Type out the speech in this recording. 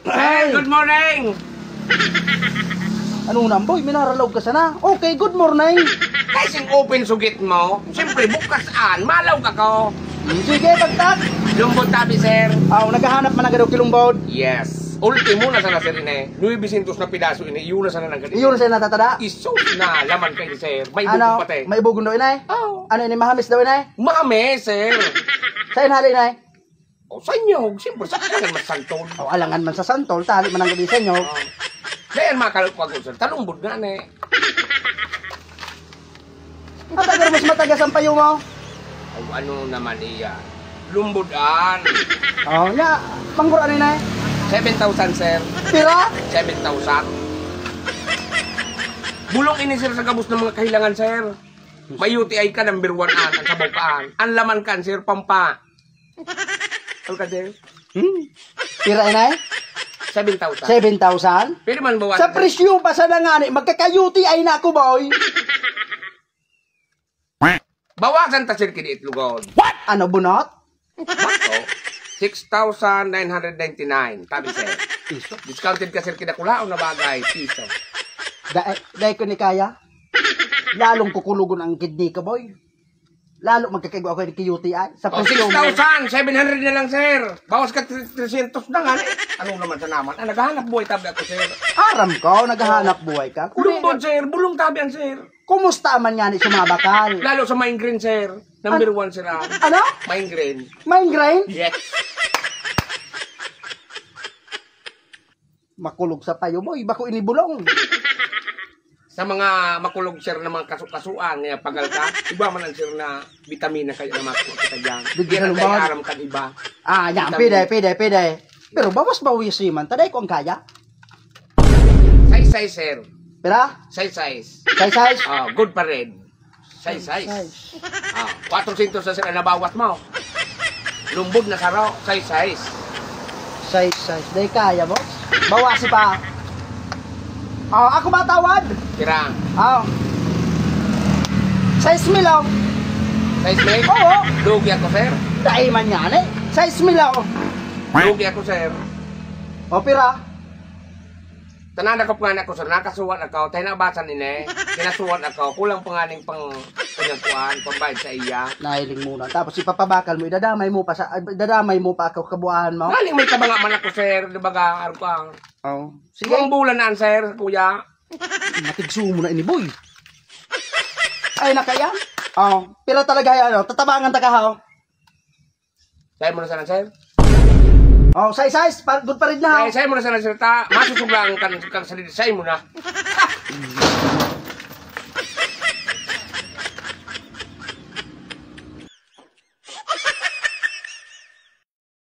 Sir, good morning! Anong namboy? Minaralaw ka sana. Okay, good morning. Kasing open sugit mo. Siyempre, bukas-an. Malaw ka ko. Sige, tagtag. Lumbod tabi, sir. Naghahanap man agad og kilumbod. Yes. Ultimo na sana, sir, ine. 900 na pidaso, ine. Iyon na sana ng ganito. Iyon sa natatada. Iso na laman kayo, sir. May Ano? bukong pati. May bugon daw inay? Oh. Ano ini mahamis daw inay? Mame, sir. Sa inhali inay? O, sa inyo. Siyempre, sa kailangan masantol. Alangan man sa santol, tali man ang gabi sa inyo. Dayan makalot ko ako, sir. Talumbod nga, ne. Matagal mas matagas ang payo mo. O, ano naman iya? Lumbodan. Nya, mangguran inay. 7,000, sir. Pira? 7,000. Bulong ini, sir, sa gabos ng mga kahilangan, sir. May UTI ka, number 1 ang sabaw paan. Ang laman kan, sir, pampa. Ano ka, sir? Pira inay? 7,000. 7,000? Pwede man bawasan. Sa presyo pa sa nangani, magkakayuti ay na ako, boy. Bawasan ta, sir, kini itlugod. Ano, bunot? Bato, 6,999. Tabi, sir. Piso. Discounted ka, sir, kinakulaon na bagay. Piso. Dahil ko ni kaya, lalong kukulugon ang kidney ka, boy. Lalo magkakaigo ako ng QTI. Sa O, presyo mo. 6,700 na lang, sir. Bawas ka 300 na nga. Ano naman sa naman? Naghahanap buhay tabi ako, sir. Aram ko, naghahanap buhay ka. Lumbod, sir. Bulong tabi ang, sir. Kumusta man yan sumabakal? Lalo sa migraine, sir. Number 1, sir. Ano? Migraine. Migraine? Yes. Makulog sa payo mo, iba ko inibulong. Sa mga makulog, sir, na mga kasukasuan, nga pagal ka, iba man ang, sir, na vitamina kayo na makuha kita dyan. Bigyan Yan ang ng bawat- aram kan iba. Yan, Vitamin. pide. Pero bawas bawas man, taday ko ang kaya. Size, sir. Pera? Size. Size? Good pa rin. Size. 400 sa sir, na bawat mo. Lumbod na saraw. Size. Size. Day kaya, boss. Bawasi pa. Ako ba tawad? Tira. Size milaw. Size mate? Oo. Lugi ako, sir. Dahil man yan eh. Size milaw. Lugi ako, sir. Pira? Tanan ako pangalan ako, sir. Nakasuwan ako. Tayo nabasan nini. Kinasuwan ako. Kulang pangaling pang kunyagkuhan. Pambayad sa iya. Nahiling muna. Tapos ipapabakal mo. Idadamay mo pa ako kabuuan mo. Galing may kabanga man ako, sir. Dibaga, arupang. Sige. Sige. Bulan na, sir, kuya. Matigso mo na ini, boy. Ay, nakaya? Pira talaga yan, tatabangan ta ka, Sayo mo na sana, sir. Size, good pa rin na, Sayo mo na sana, sir. Masusuglang kan sa sayo mo na.